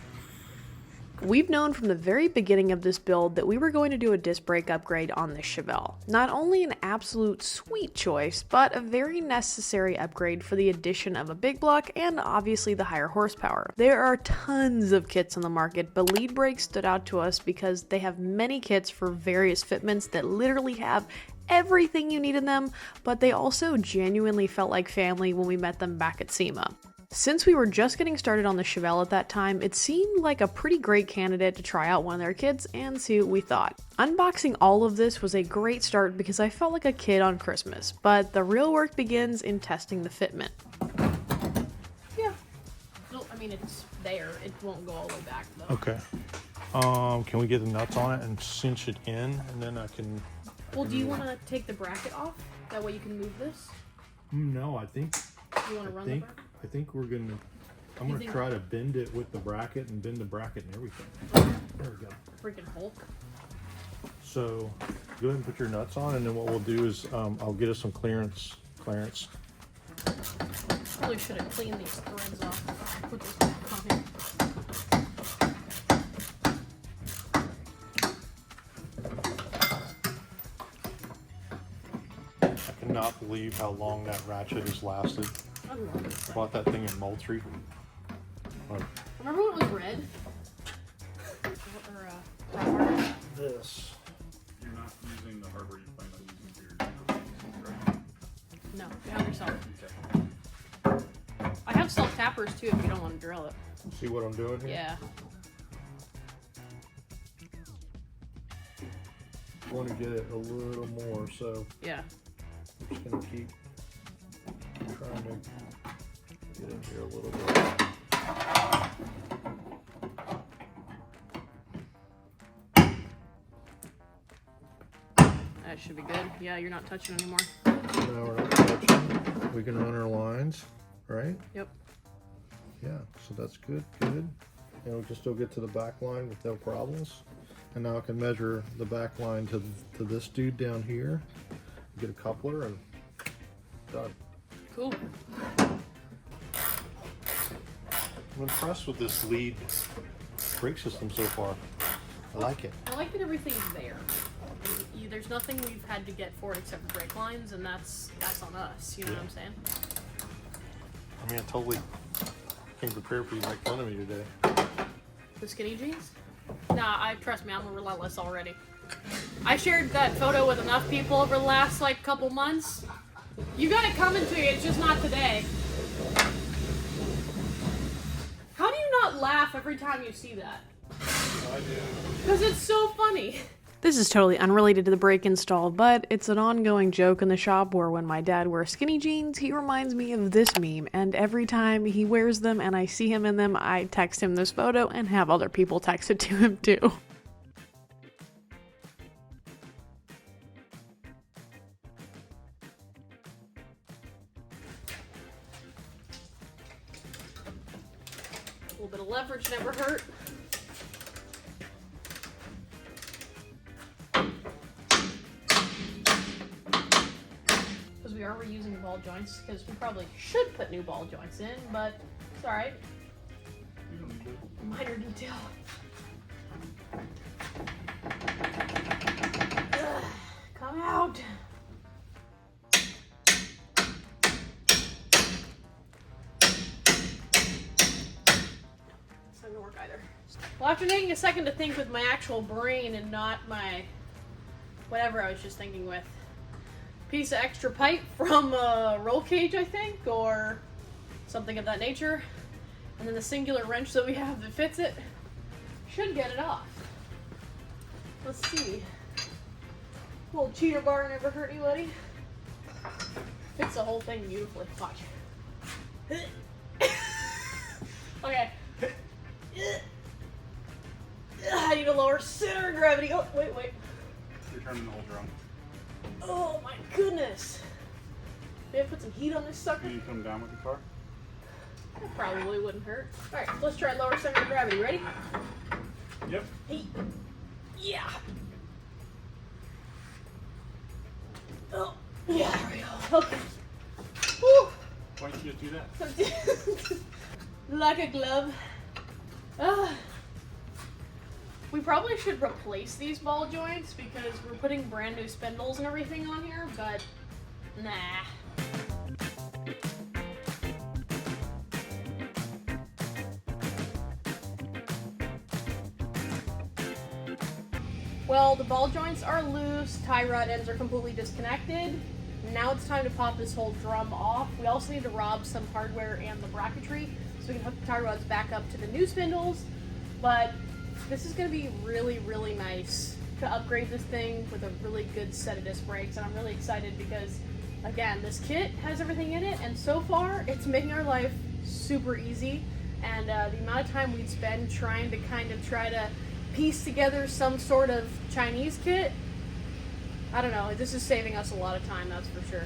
We've known from the very beginning of this build that we were going to do a disc brake upgrade on this Chevelle. Not only an absolute sweet choice, but a very necessary upgrade for the addition of a big block and obviously the higher horsepower. There are tons of kits on the market, but lead brakes stood out to us because they have many kits for various fitments that literally have everything you need in them, but they also genuinely felt like family when we met them back at SEMA. Since we were just getting started on the Chevelle at that time, it seemed like a pretty great candidate to try out one of their kits and see what we thought. Unboxing all of this was a great start because I felt like a kid on Christmas, but the real work begins in testing the fitment. Yeah. No, I mean, it's there. It won't go all the way back though. Okay. Can we get the nuts on it and cinch it in, and then I can... Well, do you want to take the bracket off? That way you can move this? No, I think... You want to run the bracket? I think we're gonna... I'm gonna try to bend it with the bracket and bend the bracket and everything. There we go. Freaking Hulk. So, go ahead and put your nuts on, and then what we'll do is I'll get us some clearance. Probably should have cleaned these threads off. Put this back on here. I cannot believe how long that ratchet has lasted. I love it. Bought that thing in Moultrie. Remember when it was red? Or, This. You're not using the hardware you plan on using for your right? No, you have yourself. I have self tappers too if you don't want to drill it. See what I'm doing here? Yeah. I want to get it a little more, so Yeah. I'm just going to keep trying to get in here a little bit. That should be good. Yeah, you're not touching anymore. Now we're not touching. We can run our lines, right? Yep. Yeah, so that's good, good. And we can still get to the back line with no problems. And now I can measure the back line to this dude down here. Get a coupler and done. Cool. I'm impressed with this lead brake system so far. I like it. I like that everything's there. There's nothing we've had to get for it except for brake lines, and that's on us. You know what I'm saying? I mean, I totally came prepared for you to make fun of me today. The skinny jeans? Nah, trust me, I'm relentless already. I shared that photo with enough people over the last couple months. You got it coming to you, it's just not today. How do you not laugh every time you see that? I do. Because it's so funny. This is totally unrelated to the brake install, but it's an ongoing joke in the shop where when my dad wears skinny jeans, he reminds me of this meme, and every time he wears them and I see him in them, I text him this photo and have other people text it to him too. A little bit of leverage never hurt. We are reusing ball joints because we probably should put new ball joints in, but it's alright. Minor detail. Ugh, come out. It's not gonna work either. Well, after taking a second to think with my actual brain and not my whatever I was just thinking with, piece of extra pipe from a roll cage, I think, or something of that nature, and then the singular wrench that we have that fits it should get it off. Let's see. Little cheater bar never hurt anybody. Fits the whole thing beautifully. Watch. Okay. I need a lower center of gravity. Oh, wait. You're turning the whole drum. Oh my goodness! Maybe put some heat on this sucker? Can you come down with the car? That probably wouldn't hurt. Alright, let's try lower center of gravity. Ready? Yep. Hey. Yeah! Oh, yeah, there we go. Okay. Woo! Why don't you just do that? Like a glove. Ah. We probably should replace these ball joints because we're putting brand new spindles and everything on here, but nah. Well, the ball joints are loose, tie rod ends are completely disconnected. Now it's time to pop this whole drum off. We also need to rob some hardware and the bracketry so we can hook the tie rods back up to the new spindles. But this is going to be really, really nice to upgrade this thing with a really good set of disc brakes. And I'm really excited because, again, this kit has everything in it. And so far, it's making our life super easy. And the amount of time we'd spend trying to try to piece together some sort of Chinese kit, I don't know, this is saving us a lot of time, that's for sure.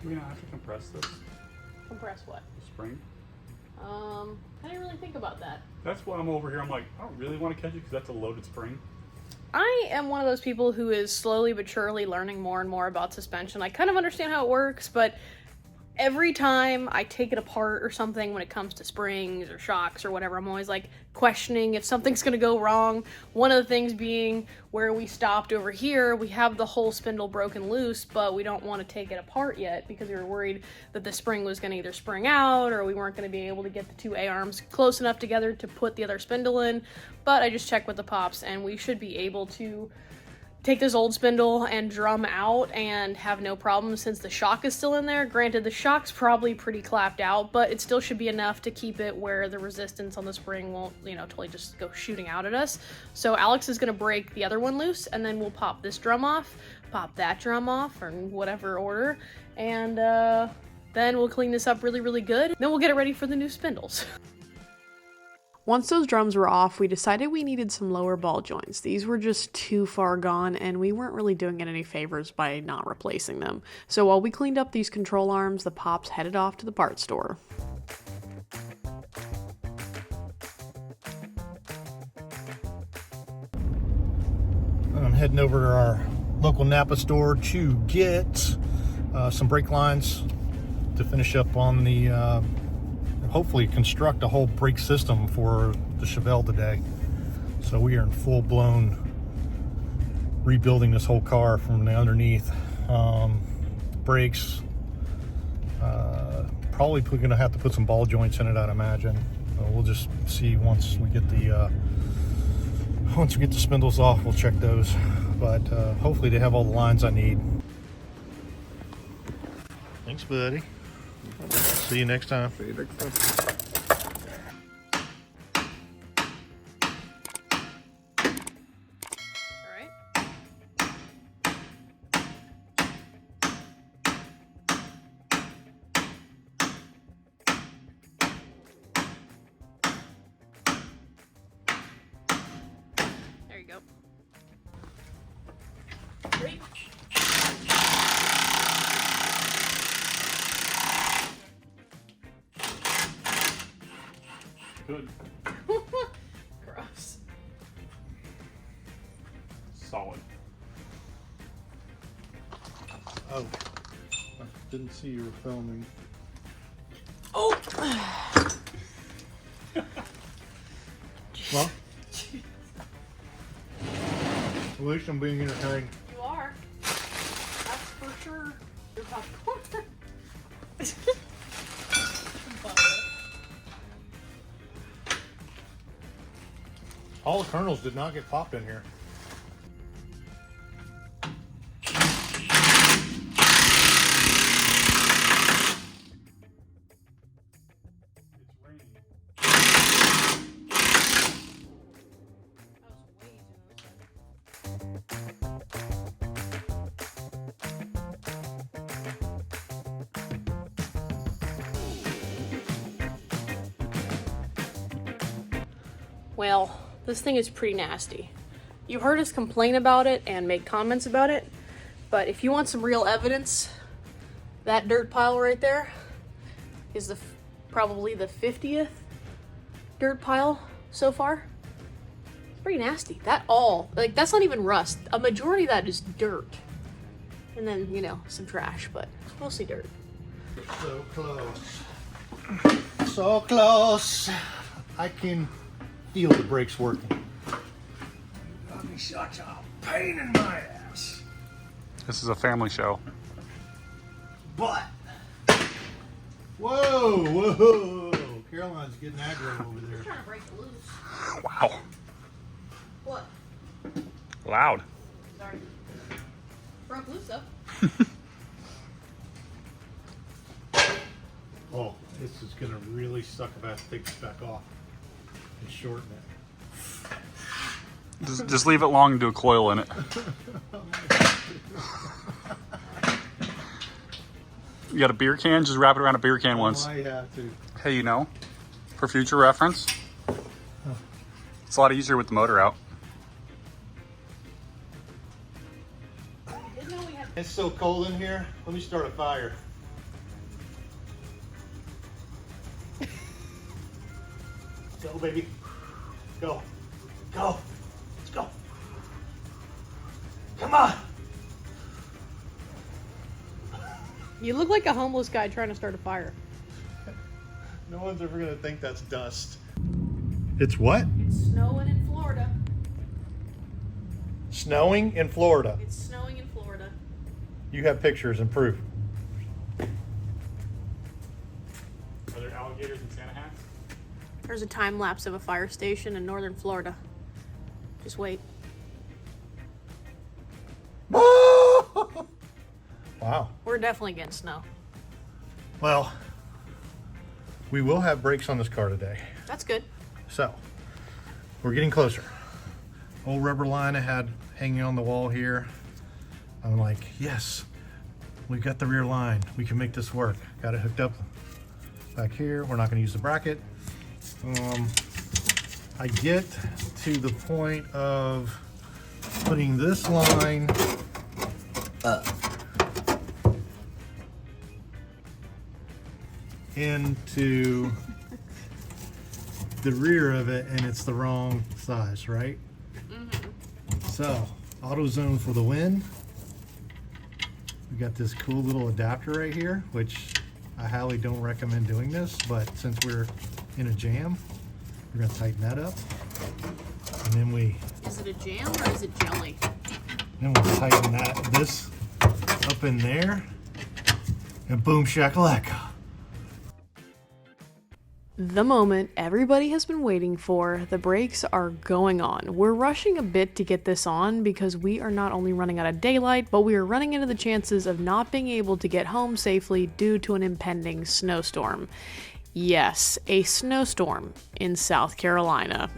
We're gonna have to compress this. Compress what? The spring. I didn't really think about that. That's why I'm over here. I'm like, I don't really want to catch it because that's a loaded spring. I am one of those people who is slowly but surely learning more and more about suspension. I kind of understand how it works, but every time I take it apart or something when it comes to springs or shocks or whatever, I'm always like questioning if something's gonna go wrong. One of the things being where we stopped over here, we have the whole spindle broken loose, but we don't want to take it apart yet because we were worried that the spring was gonna either spring out or we weren't gonna be able to get the two A-arms close enough together to put the other spindle in. But I just checked with the pops and we should be able to take this old spindle and drum out and have no problem since the shock is still in there. Granted, the shock's probably pretty clapped out, but it still should be enough to keep it where the resistance on the spring won't, you know, totally just go shooting out at us. So Alex is gonna break the other one loose and then we'll pop this drum off, pop that drum off, or in whatever order, and then we'll clean this up really, really good. Then we'll get it ready for the new spindles. Once those drums were off, we decided we needed some lower ball joints. These were just too far gone, and we weren't really doing it any favors by not replacing them. So while we cleaned up these control arms, the pops headed off to the parts store. I'm heading over to our local Napa store to get some brake lines to finish up on the hopefully construct a whole brake system for the Chevelle today. So we are in full-blown rebuilding this whole car from the underneath. Brakes, probably going to have to put some ball joints in it, I'd imagine. We'll just see once we get the spindles off. We'll check those, but hopefully they have all the lines I need. Thanks, buddy. See you next time. See you next time. There you go. Ready? Good. Gross. Solid. Oh, I didn't see you were filming. Oh! Well, at least I'm being entertained. You are. That's for sure. Your popcorn. All the kernels did not get popped in here. It's raining. Well, this thing is pretty nasty. You heard us complain about it and make comments about it, but if you want some real evidence, that dirt pile right there is probably the 50th dirt pile so far. It's pretty nasty. That's not even rust. A majority of that is dirt. And then, you know, some trash, but mostly dirt. So close. So close. I can feel the brakes working. Got me such a pain in my ass. This is a family show. But, whoa. Caroline's getting aggro over there. I'm trying to break it loose. Wow. What? Loud. Sorry. Broke loose though. Oh, this is gonna really suck if I have to take this back off and shorten it. Just leave it long and do a coil in it. You got a beer can? Just wrap it around a beer can once. I have to. Hey, you know, for future reference, it's a lot easier with the motor out. Didn't know we had. It's so cold in here. Let me start a fire. Go, baby. Go. Go. Let's go. Come on. You look like a homeless guy trying to start a fire. No one's ever gonna think that's dust. It's what? It's snowing in Florida. Snowing in Florida. It's snowing in Florida. You have pictures and proof. Are there alligators in Santa Hat? There's a time lapse of a fire station in northern Florida. Just wait. Wow. We're definitely getting snow. Well, we will have brakes on this car today. That's good. So, we're getting closer. Old rubber line I had hanging on the wall here. I'm like, yes, we've got the rear line. We can make this work. Got it hooked up back here. We're not gonna use the bracket. I get to the point of putting this line into the rear of it, and it's the wrong size, right? So, AutoZone for the win. We got this cool little adapter right here, which I highly don't recommend doing this, but since we're in a jam, we're gonna tighten that up. And then Is it a jam or is it jelly? we'll tighten this up in there, and boom shakalaka. The moment everybody has been waiting for, the brakes are going on. We're rushing a bit to get this on because we are not only running out of daylight, but we are running into the chances of not being able to get home safely due to an impending snowstorm. Yes, a snowstorm in South Carolina.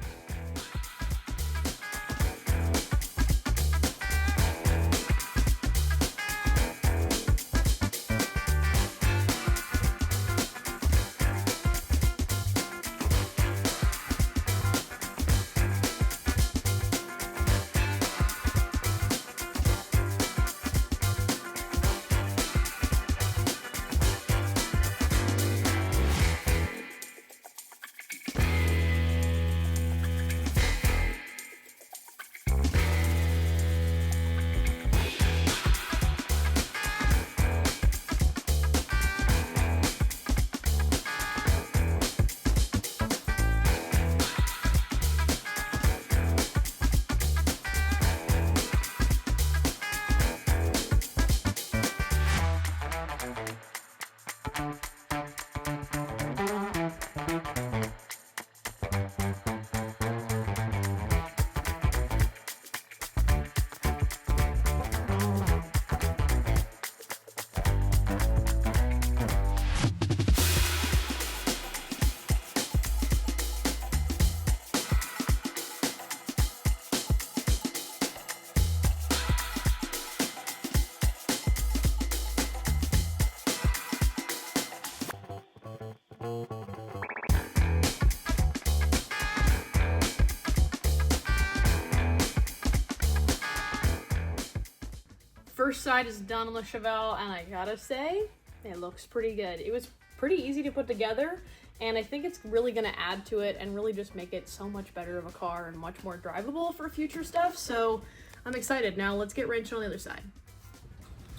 first side is done on the Chevelle, and I gotta say, it looks pretty good. It was pretty easy to put together, and I think it's really gonna add to it and really just make it so much better of a car and much more drivable for future stuff. So I'm excited. Now let's get wrenching on the other side.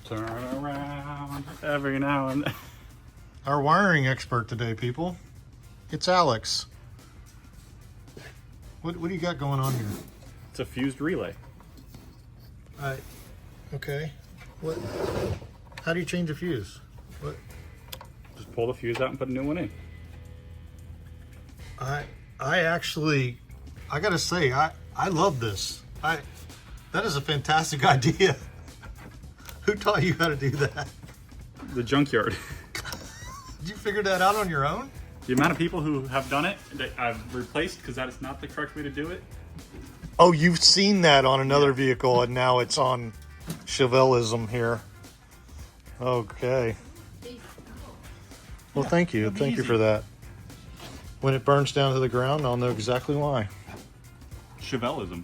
Turn around every now and then. Our wiring expert today, people. It's Alex. What do you got going on here? It's a fused relay. Okay. What? How do you change a fuse? What? Just pull the fuse out and put a new one in. I actually, I gotta say, I love this. That is a fantastic idea. Who taught you how to do that? The junkyard. Did you figure that out on your own? The amount of people who have done it that I've replaced because that is not the correct way to do it. Oh, you've seen that on another vehicle, and now it's on Chevelleism here. Okay. Well, thank you. Thank you for that. When it burns down to the ground, I'll know exactly why. Chevelleism.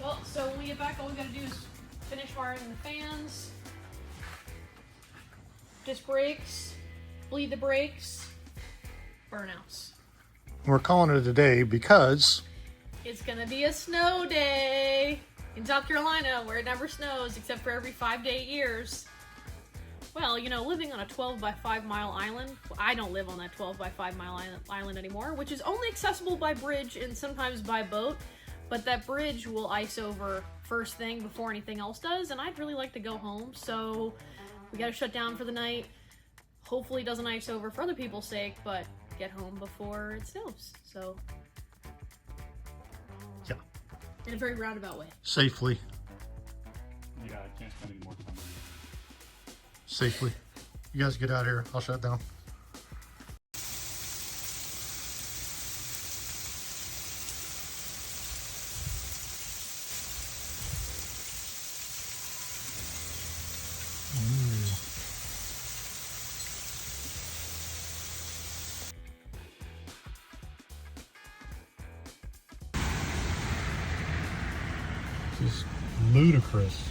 Well, so when we get back, all we gotta do is finish wiring the fans, disc brakes, bleed the brakes, burnouts. We're calling it a day because It's gonna be a snow day in South Carolina where it never snows except for every 5 to 8 years. Well, you know, living on a 12 by 5 mile island, I don't live on that 12 by 5 mile island anymore, which is only accessible by bridge and sometimes by boat, but that bridge will ice over first thing before anything else does, and I'd really like to go home, so we gotta shut down for the night. Hopefully it doesn't ice over for other people's sake, but get home before it snows, so. Yeah. In a very roundabout way. Safely. Yeah, I can't spend any more time. Safely. You guys get out of here. I'll shut down. This is ludicrous.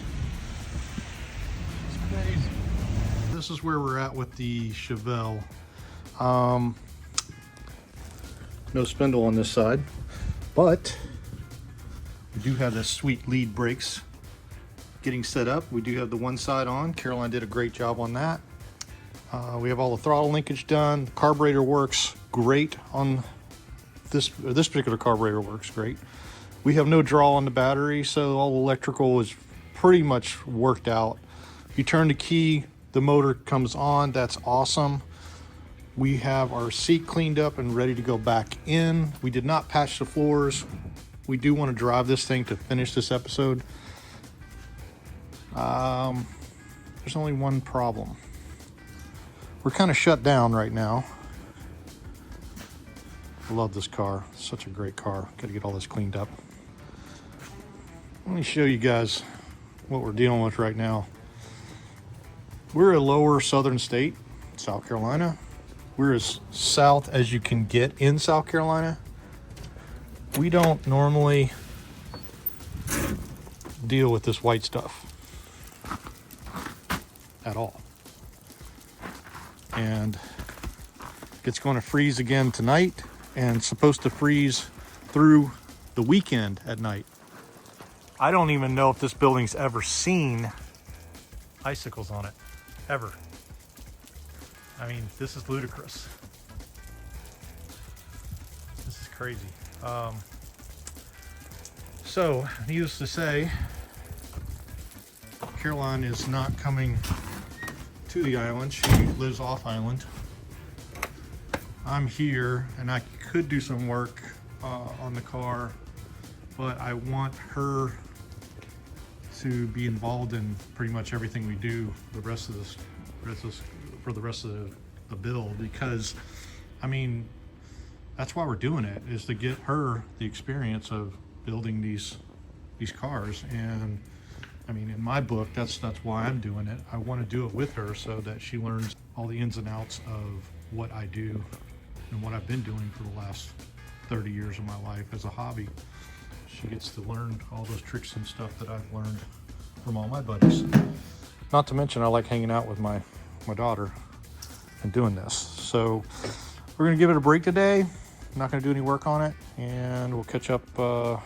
It's crazy. This is where we're at with the Chevelle. No spindle on this side, but we do have the sweet lead brakes getting set up. We do have the one side on. Caroline did a great job on that. We have all the throttle linkage done. The carburetor works great on this particular carburetor works great. We have no draw on the battery, so all the electrical is pretty much worked out. You turn the key, the motor comes on. That's awesome. We have our seat cleaned up and ready to go back in. We did not patch the floors. We do want to drive this thing to finish this episode. There's only one problem. We're kind of shut down right now. I love this car. It's such a great car. Got to get all this cleaned up. Let me show you guys what we're dealing with right now. We're a lower southern state, South Carolina. We're as south as you can get in South Carolina. We don't normally deal with this white stuff at all. And it's going to freeze again tonight and supposed to freeze through the weekend at night. I don't even know if this building's ever seen icicles on it, ever. I mean, this is ludicrous. This is crazy. So, needless to say, Caroline is not coming to the island. She lives off island. I'm here, and I could do some work on the car, but I want her to be involved in pretty much everything we do for the rest of the build, because I mean, that's why we're doing it, is to get her the experience of building these cars. And I mean, in my book, that's why I'm doing it. I want to do it with her so that she learns all the ins and outs of what I do and what I've been doing for the last 30 years of my life as a hobby. She gets to learn all those tricks and stuff that I've learned from all my buddies. Not to mention I like hanging out with my daughter and doing this. So we're gonna give it a break today. I'm not gonna do any work on it, and we'll catch up, I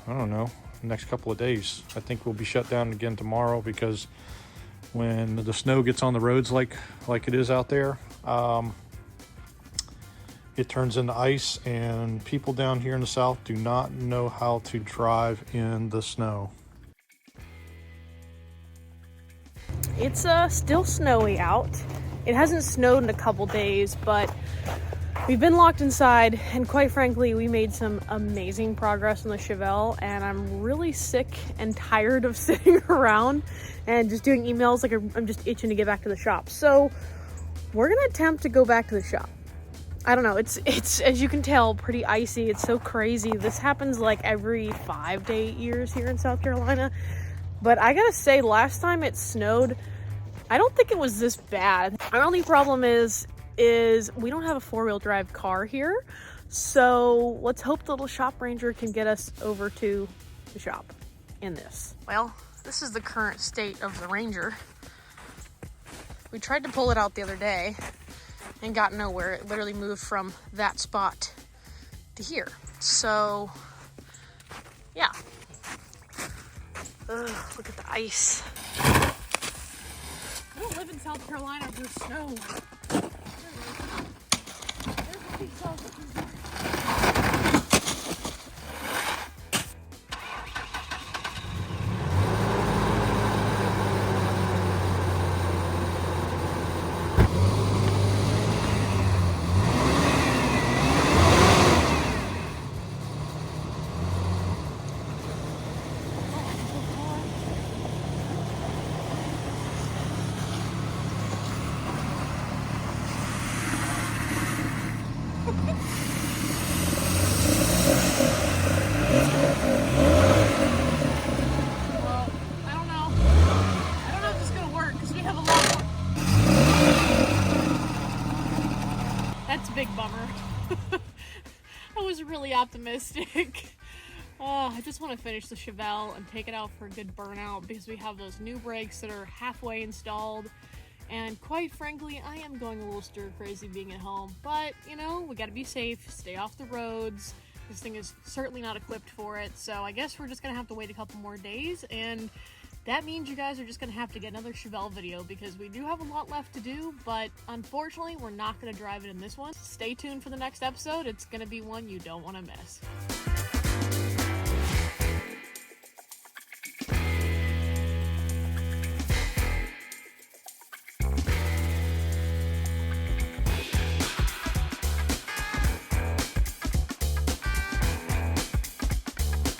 don't know, next couple of days. I think we'll be shut down again tomorrow because when the snow gets on the roads like it is out there, it turns into ice, and people down here in the south do not know how to drive in the snow. It's still snowy out. It hasn't snowed in a couple days, but we've been locked inside, and quite frankly, we made some amazing progress on the Chevelle, and I'm really sick and tired of sitting around and just doing emails. Like, I'm just itching to get back to the shop. So we're gonna attempt to go back to the shop. I don't know, it's as you can tell, pretty icy. It's so crazy. This happens like every 5 to 8 years here in South Carolina. But I gotta say, last time it snowed, I don't think it was this bad. Our only problem is we don't have a 4-wheel drive car here. So let's hope the little shop ranger can get us over to the shop in this. Well, this is the current state of the Ranger. We tried to pull it out the other day and got nowhere. It literally moved from that spot to here. So, yeah. Ugh, look at the ice. I don't live in South Carolina. There's snow. Big bummer. I was really optimistic. I just want to finish the Chevelle and take it out for a good burnout because we have those new brakes that are halfway installed, and quite frankly I am going a little stir crazy being at home, but you know, we got to be safe, stay off the roads. This thing is certainly not equipped for it, so I guess we're just gonna have to wait a couple more days, and that means you guys are just going to have to get another Chevelle video because we do have a lot left to do, but unfortunately, we're not going to drive it in this one. Stay tuned for the next episode. It's going to be one you don't want to miss.